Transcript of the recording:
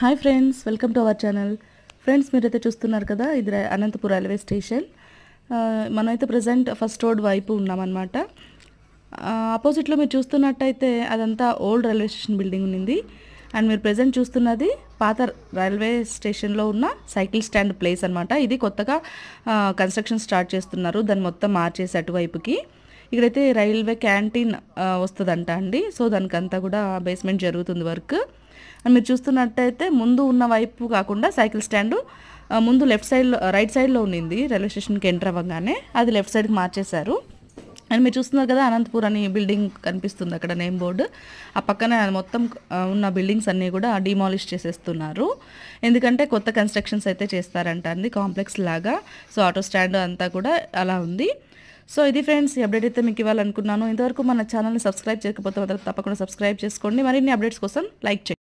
Hi friends, welcome to our channel. Friends, మీరైతే చూస్తున్నారు కదా, ఇది అనంతపూర్ రైల్వే స్టేషన్. మనమైతే ప్రజెంట్ ఫస్ట్ రోడ్ వైపు ఉన్నామన్నమాట. ఆపోజిట్లో మీరు చూస్తున్నట్టయితే అదంతా ఓల్డ్ రైల్వే స్టేషన్ బిల్డింగ్ ఉంది. అండ్ మీరు ప్రజెంట్ చూస్తున్నది పాత రైల్వే స్టేషన్లో ఉన్న సైకిల్ స్టాండ్ ప్లేస్ అనమాట. ఇది కొత్తగా కన్స్ట్రక్షన్ స్టార్ట్ చేస్తున్నారు, దాన్ని మొత్తం మార్చేసి అటువైపుకి. ఇక్కడైతే రైల్వే క్యాంటీన్ వస్తుందంట అండి. సో దానికంతా కూడా బేస్మెంట్ జరుగుతుంది వర్క్. అండ్ మీరు చూస్తున్నట్టయితే ముందు ఉన్న వైపు కాకుండా సైకిల్ స్టాండ్ ముందు రైట్ సైడ్లో ఉండింది. రైల్వే స్టేషన్కి ఎంటర్ అవ్వగానే అది లెఫ్ట్ సైడ్కి మార్చేశారు. అండ్ మీరు చూస్తున్నారు కదా, అనంతపూర్ అని బిల్డింగ్ కనిపిస్తుంది అక్కడ, నేమ్ బోర్డు. ఆ పక్కన మొత్తం ఉన్న బిల్డింగ్స్ అన్నీ కూడా డిమాలిష్ చేసేస్తున్నారు. ఎందుకంటే కొత్త కన్స్ట్రక్షన్స్ అయితే చేస్తారంట అండి, కాంప్లెక్స్ లాగా. సో ఆటో స్టాండ్ అంతా కూడా అలా ఉంది. సో ఇది ఫ్రెండ్స్, ఈ అప్డేట్ అయితే మీకు ఇవ్వాలనుకున్నాను. ఇంతవరకు మన ఛానల్ని సబ్స్క్రైబ్ చేయకపోతే తప్పకుండా సబ్స్క్రైబ్ చేసుకోండి. మరిన్ని అప్డేట్స్ కోసం లైక్ చేయండి.